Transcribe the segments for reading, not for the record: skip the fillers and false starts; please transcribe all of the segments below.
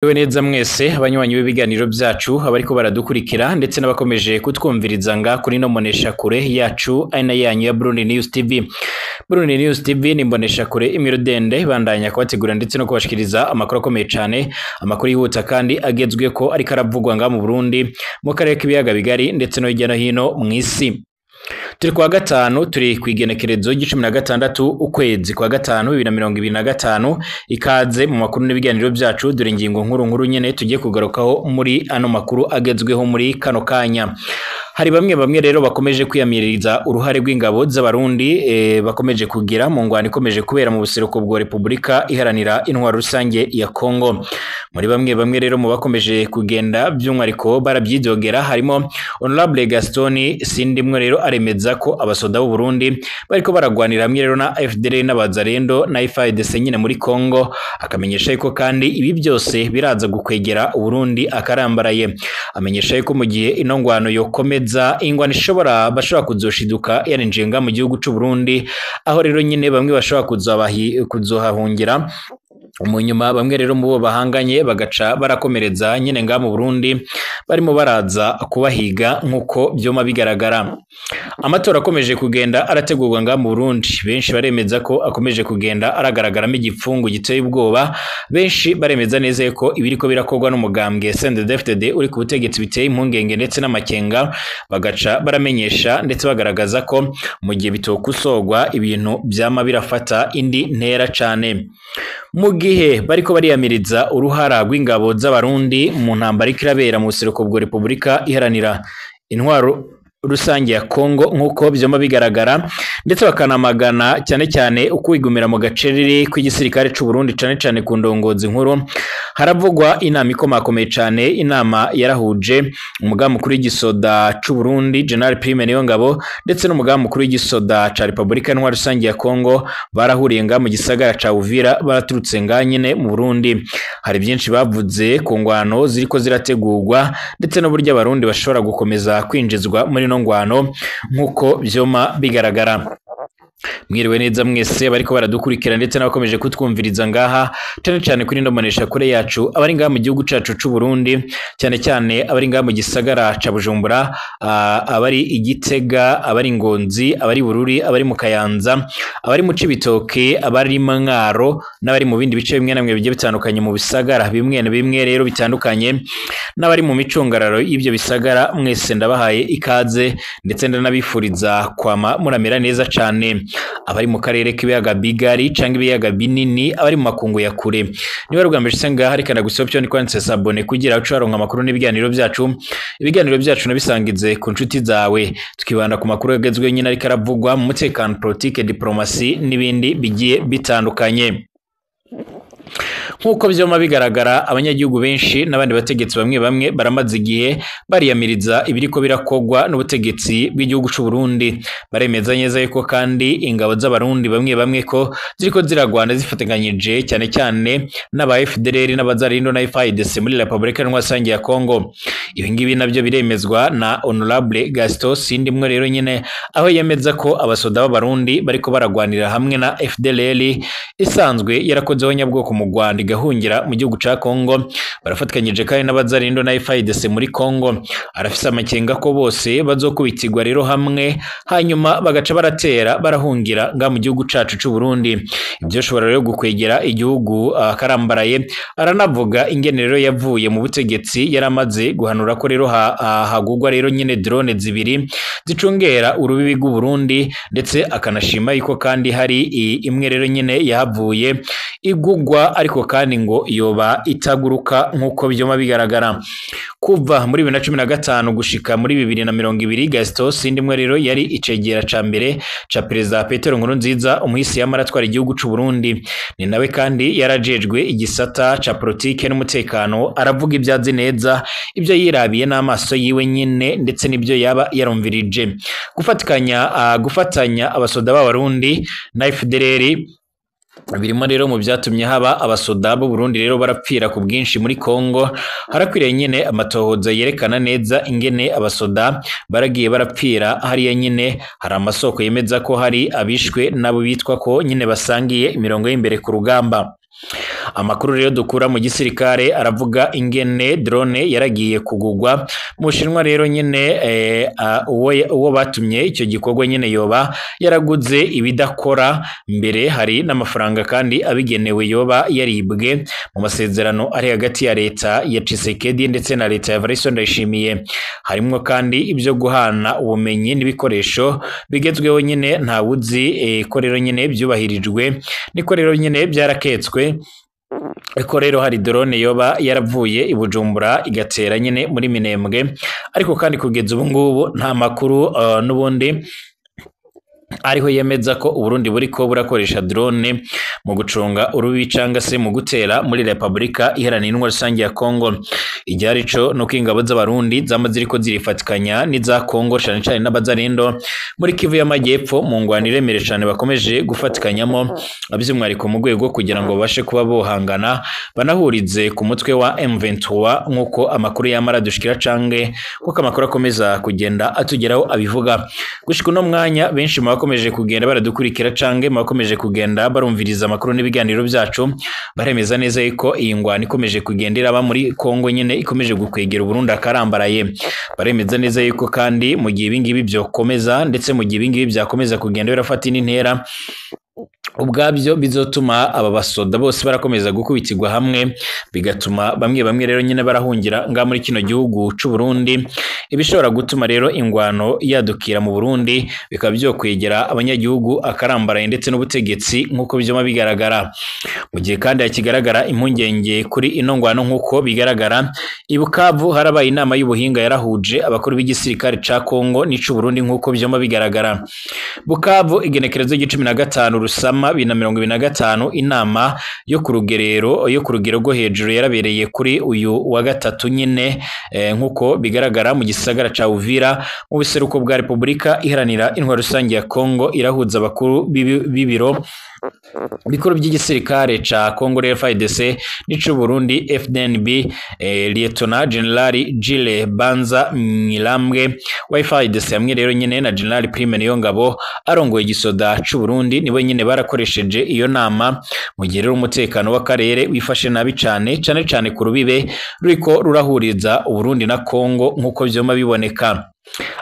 Ewe neza mwese abanywanyi b'ibiganiro byacu abariko baradukurikira ndetse n'abakomeje kutwumviriza nga kuri no monesha kure yacu aina yanyu ya Burundi News TV. Burundi News TV ni mbonesha kure imirudende bandanya kubategura ndetse no kubashikiriza amakuru akomeye cyane, amakuru yihuta kandi agezwe ko ariko aravugwa nga mu Burundi mu karere k'ibiyaga bigari ndetse no hirya no hino mw'isi. Turi kwa gatanu turi kwigenekerezo g'16 ukwezi kwa gatanu 2025 ikaze mu makuru n'ibiganiro byacu dore ingingo nkuru nyene tugiye kugarukaho muri ano makuru agezweho muri kano kanya. Hari bamwe rero bakomeje kwiyamiriza uruhare rw'ingabo z'abarundi bakomeje kugira mu ngwano ikomeje kubera mu buseruko bwa Republika iharanira intwaro rusange ya Kongo. Muri bamwe rero mu bakomeje kugenda by'umwariko barabyidogera harimo Honorable Gaston Sindimwe rero aremeza ko abasoda b'u Burundi bariko baragwanira hamwe rero na FDL n'abazarendo na FARDC nyine muri Kongo, akamenyesha yuko kandi ibi byose biraza gukwegera u Burundi akarambaraye. Amenyesha yuko mu gihe ino ngwano yokomeza ingwano bashobora kuzoshiduka yarinjenga mu gihugu c'u Burundi, aho rero nyine bamwe bashobora kuzohahungira umunyuma bamwe rero mu bo bahanganye bagaca barakomereza nyine nga mu Burundi barimo baraza kubahiga nkuko byoma bigaragara. Amatora akomeje kugenda arategurwa nga mu Burundi, benshi baremeza ko akomeje kugenda aragaragaramo igipfungu giteye ubwoba, benshi baremeza neza ko ibiriko birakorwa n'umugambwe CNDD-FDD uri ku butegetsi biteye impungenge ndetse n'amakenga, bagaca baramenyesha ndetse bagaragaza ko mu gihe bitokusogwa ibintu byama birafata indi ntera cane. Mu gihe bariko bariyamiriza uruhara rw'ingabo z'abarundi mu ntambara ikirabera mu buseruko bwa Republika iharanira intwaro rusange ya Kongo nkuko byoma bigaragara, ndetse bakanamagana cyane ukwigumira mu gacerere kw'igisirikare c'u Burundi cyane ku ndongozi nkuru. Haravugwa inama ikomakomeye cyane, inama yarahuje umugambi mukuru w'igisoda c'u Burundi General Prime Niyongabo ndetse n'umugambi mukuru w'igisoda ca Republika Intwaro rusange ya Kongo, barahuriye nga mu gisagara ca Uvira baraturutse nga nyine mu Burundi. Hari byinshi bavuze ku ngwano ziriko zirategurwa ndetse n'uburyo abarundi bashobora gukomeza kwinjizwa muri no ngwano nkuko byoma bigaragara. Mwiriwe neza mwese bariko baradukurikira ndetse n'abakomeje kutwumviriza ngaha cyane kuri ndomonesha kure yacu, abari ngaha mu gihugu cacu c'u Burundi cyane abari ngaha mu gisagara ca Bujumbura, abari Igitega, abari Ngonzi, abari Bururi, abari mu Kayanza, abari mu Cibitoke, abari Mwaro n'abari mu bindi bice bimwe namwe bigiye bitandukanye mu bisagara bimwe rero bitandukanye, n'abari mu micungararo y'ibyo bisagara, mwese ndabahaye ikaze ndetse ndanabifuriza kwama muramera neza cane. Abari mu karere k'ibiyaga bigari canke ibiyaga binini, abari mu makungu ya kure, niba rugambije senga hari kana gusopyo ni kwanditse sabone kugira uco aronka amakuru n'ibiganiro byacu. Ibiganiro byacu nabisangize ku nshuti zawe, tukibanda ku makuru yagezwe nyine ariko aravugwa mu mutekano, politique, diplomasi n'ibindi bigiye bitandukanye. Nkuko byoma bigaragara, abanyagihugu benshi n'abandi bategetsi bamwe baramaze igihe bariyamiriza ibiriko birakogwa n'ubutegetsi bw'igihugu c'u Burundi. Baremeza neza yuko kandi ingabo z'abarundi bamwe ko ziriko ziragwana zifatanganyije cyane n'aba FDL n'abazarendo na FARDC muri Republika Intwaro rusange ya Kongo. Ibi ngibi nabyo biremezwa na Honorable Gaston Sindimwe rero nyine, aho yemeza ko abasoda b'abarundi bariko baragwanira hamwe na FDL isanzwe yarakozeho nyabwoko mu Rwanda igahungira mu gihugu ca Kongo, barafatkanyije kandi n'abazarendo na FARDC muri Kongo. Arafise amakenga ko bose bazokubitirwa rero hamwe hanyuma bagaca barahungira nga mu gihugu cacu c'u Burundi. Ibyo shobora rero gukwegera igihugu akarambaraye. Aranavuga ingene rero yavuye mu butegetsi yaramaze guhanura ko rero hagugwa rero nyine drone zibiri zicungera urubibi rw'u Burundi, ndetse akanashima yuko kandi hari imwe rero nyine yahavuye igugwa ariko kandi ngo yoba itaguruka nkuko byoma bigaragara. Kuva muri 2015 gushika muri 2020, Gaston Sindimwe rero yari icegera ca mbere ca Perezida Petero Nkurunziza umuhisi yamaratwara igihugu c'u Burundi. Ni nawe kandi yarajejwe igisata ca politique n'umutekano, aravuga ibyazi neza ibyo yirabiye n'amaso yiwe nyine ndetse n'ibyo yaba yarumvirije. Gufatanya abasoda b'abarundi na FDL birimo rero mu byatumye haba abasoda b'u Burundi rero barapfira ku bwinshi muri Kongo. Harakwiriye nyine amatohoza yerekana neza ingene abasoda baragiye barapfira hariya. Nyine hari amasoko yemeza ko hari abishwe nabo bitwa ko nyine basangiye imirongo y'imbere ku rugamba. Amakuru rero dukura mu gisirikare aravuga ingene drone yaragiye kugugwa mu Bushinwa rero nyene uwo batumye icyo gikorwa nyene yoba yaraguze ibidakora mbere hari n'amafaranga kandi abigenewe yoba yaribwe mu masezerano ari hagati ya leta ya Tshisekedi ndetse na leta ya Evariste Ndayishimiye. Harimwo kandi ibyo guhana ubumenyi n'ibikoresho bigezweho nyene nta wuzi ko rero nyene byubahirijwe niko rero nyene byaraketswe ko rero hari drone yoba yaravuye i Bujumbura igatera nyene muri Minembwe, ariko kandi kugeza ubu ngubu nta makuru n'ubundi ariho yemeza ko Uburundi buriko burakoresha drone mu gucunga urubi canga se mu gutera muri Republika Iharanira Intwaro Rusange ya Kongo. Iryari co nuko ingabo z'Abarundi zama ziriko zirifatikanya n'iza Kongo cyane cyane n'abazarendo muri Kivu y'Amajyepfo mu ngwanire mere cyane bakomeje gufatikanyamo aby'umwariko mu rwego kugira ngo babashe kuba bohangana banahurize ku mutwe wa M23 nkuko amakuru yamara dushikira cange kuko amakuru akomeza kugenda atugeraho abivuga. Gushika no mwanya benshi bakomeje kugenda baradukurikira cange bakomeje kugenda barumviriza amakuru n'ibiganiro byacu baremeza neza yuko iyi ngwani ikomeje kugendera aba muri Kongo nyene ikomeje gukwegera Burundi akarambaraye. Baremeza neza yuko kandi mu gihe ibingibi byokomeza ndetse mu gihe ibingibi byakomeza kugenda birafata intera ubwabyo bizotuma aba basoda bose barakomeza gukubitirwa hamwe bigatuma bamwe rero nyine barahungira nga muri kino gihugu c'u Burundi, ibishobora gutuma rero ingwano yadukira mu Burundi bikaba byo kwegera abanyagihugu akarambaraye ndetse n'ubutegetsi nkuko byoma bigaragara. Mu gihe kandi yakigaragara impungenge kuri ino ngwano nkuko bigaragara i Bukavu harabaye inama y'ubuhinga yarahuje abakuru b'igisirikare ca Kongo n'ic'u Burundi nkuko byoma bigaragara. Bukavu igenekerezo g'15 Rusama 2025 inama yo ku rugero rwo hejuru yarabereye kuri uyu wa gatatu nyine nkuko bigaragara mu gisagara ca Uvira mu biseruko bwa Republika Iharanira Intwaro Rusange ya Kongo irahuza abakuru b'ibiro bikuru by'igisirikare ca Kongo FARDC n'ic'u Burundi FDNB. Lieutenant General Gilles Banza Mwilambwe wa FARDC hamwe rero nyene na General Prime Niyongabo arongoye igisoda c'u Burundi nibo nyene barakoresheje iyo nama mu gihe rero umutekano w'akarere wifashe nabi cane ku rubibe ruriko rurahuriza Uburundi na Kongo nkuko vyoma biboneka.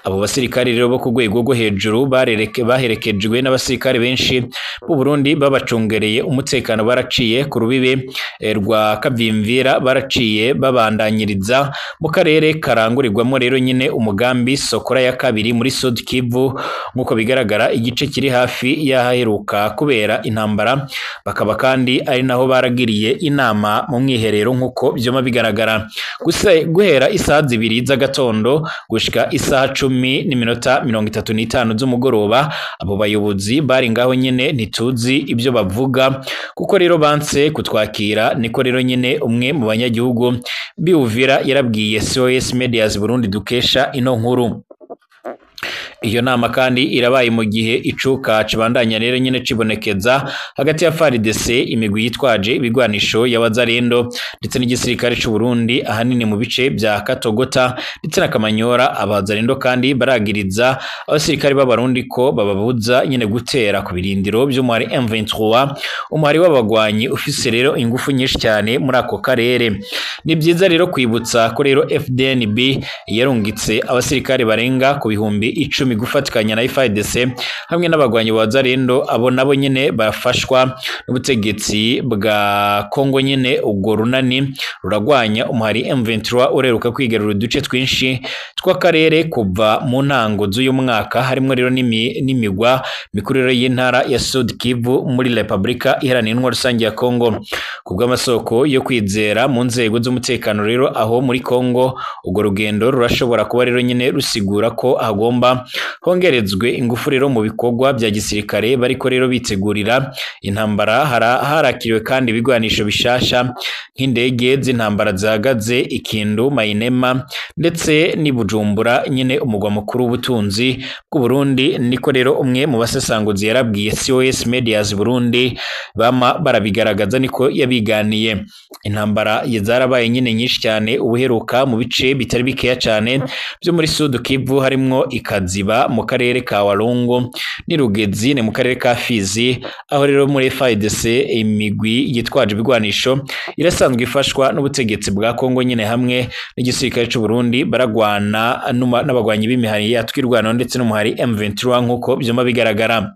Abo basirikare rero bo ku rwego rwo hejuru baherekejwe n'abasirikare benshi b'u Burundi babacungereye umutekano baraciye ku rubibe rwa Kavimvira baraciye babandanyiriza mu karere karangurirwamo rero nyine umugambi Sokora ya kabiri muri Sud Kivu nkuko bigaragara igice kiri hafi yaheruka kubera intambara, bakaba kandi ari naho baragiriye inama mu mwiherero nkuko byoma bigaragara. Guhera isaha 2 z'agatondo gushika isaha 10:35 z'umugoroba abo bayobozi bari ngaho nyene ntituzi ibyo bavuga kuko rero banse kutwakira. Niko rero nyene umwe mu banyagihugu biuvira yarabwiye SOS Medias Burundi dukesha ino nkuru. Iyo nama kandi irabaye mu gihe icuka cibandanya rero nyene cibonekeza hagati ya FARDC imigwi yitwaje ibigwanisho y'abazarendo ndetse n'igisirikare c'u Burundi ahanini mu bice bya Katogota ndetse na Kamanyora. Abazarendo kandi baragiriza abasirikare b'Abarundi ko bababuza nyene gutera ku birindiro by'umwari M23 umwari w'abagwanyi ufise rero ingufu nyinshi cyane muri ako karere. Ni byiza rero kwibutsa ko rero FDNB yarungitse abasirikare barenga ku bihumbi 10 gufatikanya na FARDC hamwe n'abagwanyi b'Abazarendo abo nabo nyene bafashwa n'ubutegetsi bwa Kongo nyene ubwo runani ruragwanya umuhari M23 ureruka kwigarura uduce twinshi tw'akarere kuva mu ntango z'uyu mwaka harimo rero n'imigwa mikuru y'intara ya Sud Kivu muri Republika Iharanira Intwaro Rusange ya Kongo. Kubw'amasoko yo kwizera mu nzego z'umutekano rero aho muri Kongo ubwo rugendo rurashobora kuba rero nyene rusigura ko agomba hongerezwe ingufu rero mu bikorwa bya gisirikare bariko rero bitegurira intambara. Harakiriwe kandi ibigwanisho bishasha nk'indege z'intambara zahagaze Ikindu, Mainema ndetse ni Bujumbura nyene umugwa mukuru w'ubutunzi bw'u Burundi. Niko rero umwe mu basesanguzi yarabwiye SOS Medias Burundi bama barabigaragaza niko yabiganiye. Intambara zarabaye nyene nyinshi cyane ubuheruka mu bice bitari bikeya cyane byo muri Sud Kivu harimo ikaziba biba mu karere ka Walungu ni Rugezi ni mu karere ka Fizi aho rero muri FARDC imigwi yitwaje ibigwanisho irasanzwe ifashwa n'ubutegetsi bwa Kongo nyine hamwe n'igisirikare cy'u Burundi baragwana n'abagwanyi b'imihari yatwirwana ndetse n'umuhari M23 nkuko byoma bigaragara.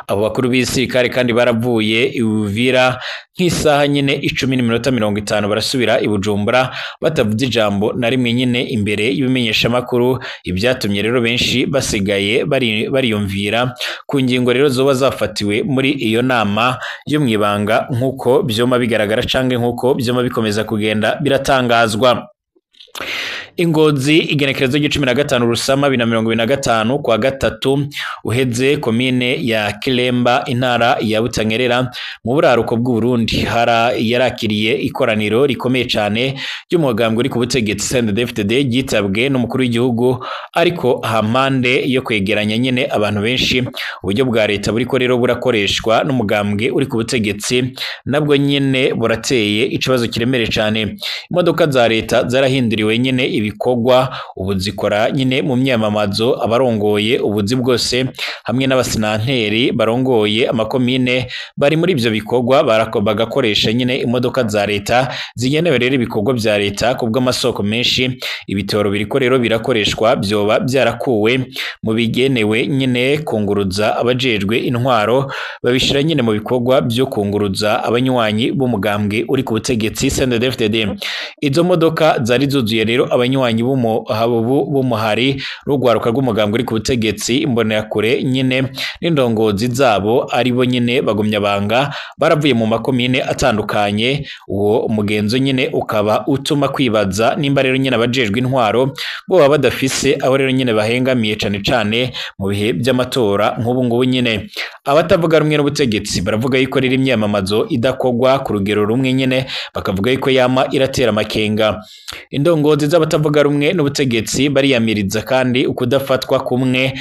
Abo bakuru b'isirikare kandi baravuye Uvira nk'isaha nyine 10:50 barasubira i Bujumbura batavuze ijambo na rimwe nyine imbere y'ibimenyesha makuru. Ibyatumye rero benshi basigaye bariyumvira ku ngingo rero zoba zafatiwe muri iyo nama yo mwibanga nkuko byoma bigaragara canke nkuko byoma bikomeza kugenda biratangazwa. Ingozi igenekerezo g'15 Rusama 2025 kwa gatatu uheze komine ya Kilemba intara ya Butanyerera mu buraruko bw'u Burundi yarakiriye ikoraniro rikomeye cyane ry'umugambwe uri ku butegetsi CNDD-FDD gitabwe n'umukuru w'igihugu ariko hampande yo kwegeranya nyine abantu benshi uburyo bwa leta buriko rero burakoreshwa n'umugambwe uri ku butegetsi nabwo nyine burateye ikibazo kiremere cyane. Imodoka za leta zarahinduriwe nyine ibikorwa ubu zikora nyine mu myamamazo abarongoye ubuzi bwose hamwe n'abasenateri barongoye amakomine bari muri ibyo bikorwa bagakoresha nyine imodoka za leta zigenewe rero ibikorwa bya leta kubw'amasoko menshi. Ibitoro biriko rero birakoreshwa byoba byarakuwe mu bigenewe nyine kunguruza abajejwe intwaro babishira nyine mu bikorwa byo kunguruza abanywanyi b'umugambwe uri ku butegetsi CNDD-FDD. Izo modoka zari zuzuye rero abanywanyi b'umuhari rugwaruka rw'umugambwe uri ku butegetsi imbonerakure nyine n'indongozi zabo ari bo nyine bagumya banga baravuye mu makomine atandukanye. Uwo mugenzo nyine ukaba utuma kwibaza nimba rero nyine abajejwe intwaro bo baba badafise aho rero nyine bahengamiye cane mu bihe by'amatora nk'ubu ngubu nyine. Abatavuga rumwe n'ubutegetsi baravuga yuko riri imyamamazo idakogwa ku rugero rumwe nyine bakavuga yuko yama iratera amakenga. Indongozi z'abatavuga rumwe n'ubutegetsi bariyamiriza kandi ukudafatwa kumwe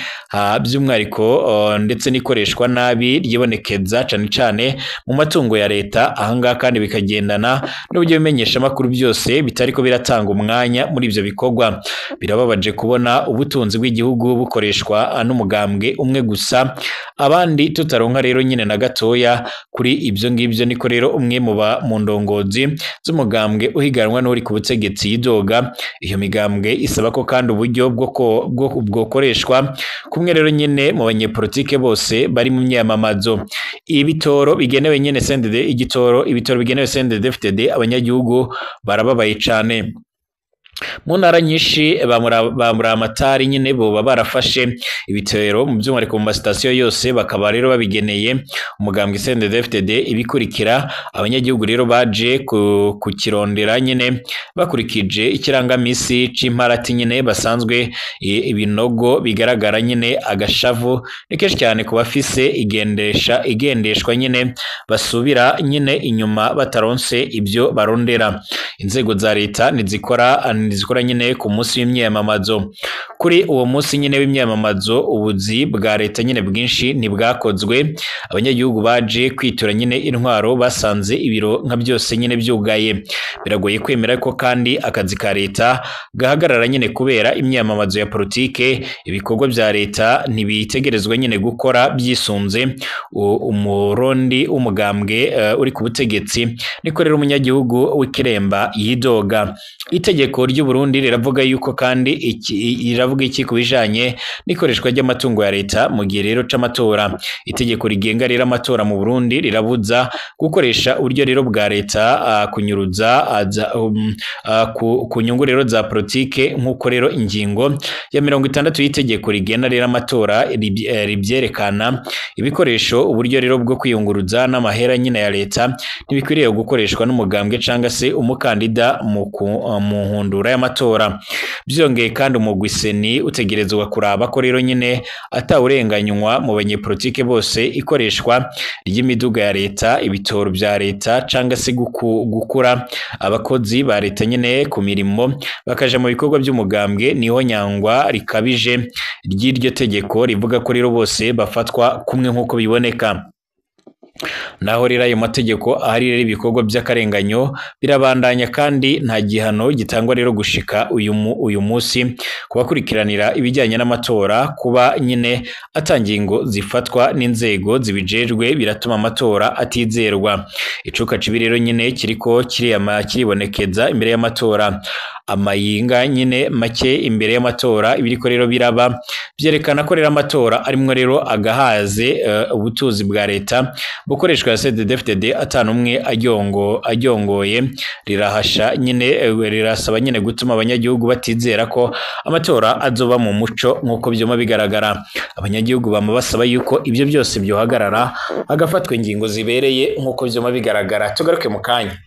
by'umwariko ndetse n'ikoreshwa nabi ryibonekeza cane mu matungo ya leta ahangaha kandi bikagendana n'uburyo bimenyesha makuru byose bitariko biratanga umwanya muri ivyo bikorwa. Birababaje kubona ubutunzi bw'igihugu bukoreshwa n'umugambwe umwe gusa abandi tutaronka rero nyine na gatoya kuri ibyo ngibyo. Niko rero umwe mu ndongozi z'umugambwe uhiganwa n'uri ku butegetsi yidoga. Iyo migambwe isaba ko kandi uburyo bwokoreshwa kumwe rero nyine mu banyepolitike bose bari mu myamamazo. Ibitoro bigenewe nyine ibitoro bigenewe CNDD-FDD abanyagihugu barababaye cane. Mu ntara nyinshi bamura amatari nyine boba barafashe ibitero mu by'umwihariko mu masitasiyo yose bakaba rero babigeneye umugambwe CNDD-FDD. Ibikurikira abanyagihugu rero baje kukirondera nyine bakurikije ikirangamisi c'imparati nyine basanzwe ibinogo bigaragara nyine agashavu ni kenshi cyane ku bafise igendeshwa nyine basubira nyine inyuma bataronse ibyo barondera. Inzego za leta nizikora nyine ku munsi w'imyamamazo. Kuri uwo munsi nyine w'imyamamazo ubuzi bwa leta nyine bwinshi ntibwakozwe. Abanyagihugu baje kwitura nyine intwaro basanze ibiro nka byose nyine byugaye. Biragoye kwemera ko kandi akazi ka leta gahagarara nyine kubera imyamamazo ya politike. Ibikorwa bya leta ntibitegerezwa nyine gukora byisunze umurundi umugambwe uri ku butegetsi. Niko rero umunyagihugu w'Ikiremba yidoga. Itegeko ry'u Burundi riravuga yuko kandi iravuga iki kubijanye n'ikoreshwa ry'amatungo ya leta mu gihe rero c'amatora. Itegeko rigenga rero amatora mu Burundi rirabuza gukoresha uburyo rero bwa leta kunyuruza ku nyungu rero za politike nk'uko rero ingingo ya 60 y'itegeko rigena rero amatora ribyerekana. Ibikoresho uburyo rero bwo kwiyunguruza n'amahera nyine ya leta ntibikwiriye gukoreshwa n'umugambwe canga se umukandida mu nkundura y'amatora. Byongeye kandi umugwiseni utegerezwa kuraba ko rero nyine atawurenganywa mu banyepolitike bose ikoreshwa ry'imiduga ya leta, ibitoro bya leta canga se gukura abakozi ba leta nyine ku mirimo bakaja mu bikorwa by'umugambwe. Niho nyangwa rikabije ry'iryo tegeko rivuga ko rero bose bafatwa kumwe nk'uko biboneka. naho rero ayo mategeko ahari rero ibikorwa by'akarenganyo birabandanya kandi nta gihano gitangwa rero gushika uyu munsi kubakurikiranira ibijyanye n'amatora kuba nyine atangingo zifatwa n'inzego zibijejwe biratuma amatora atizerwa. Icuka cibi rero nyine kiriko kiribonekeza imbere y'amatora, amayinga nyine make imbere y'amatora ibiriko rero biraba byerekana ko rero amatora arimwo rero agahaze ubutuzi bwa leta bukoreshwa ya CNDD-FDD atanumwe aryongoye rirahasha nyine rirasaba nyine gutuma abanyagihugu batizera ko amatora azoba mu muco nkuko byoma bigaragara. Abanyagihugu bama basaba yuko ibyo byose byohagarara agafatwa ingingo zibereye nkuko byoma bigaragara. Tugaruke mu kanya.